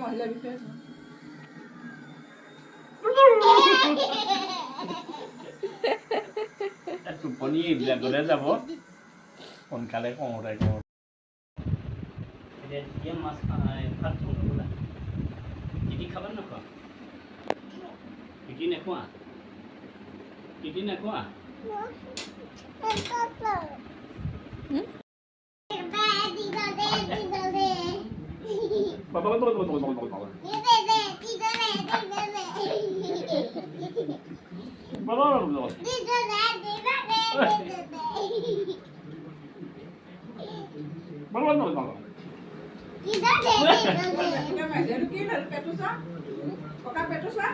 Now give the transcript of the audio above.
মহিলা বিষয় টোপনি এইবিলাকতে যাব সোনকালে কওঁতে এতিয়া মাছ ভাত খাবলৈ কিটি খাবা নোখোৱা কিটি নোখোৱা কিটি নোখোৱা Petusa? Petusa?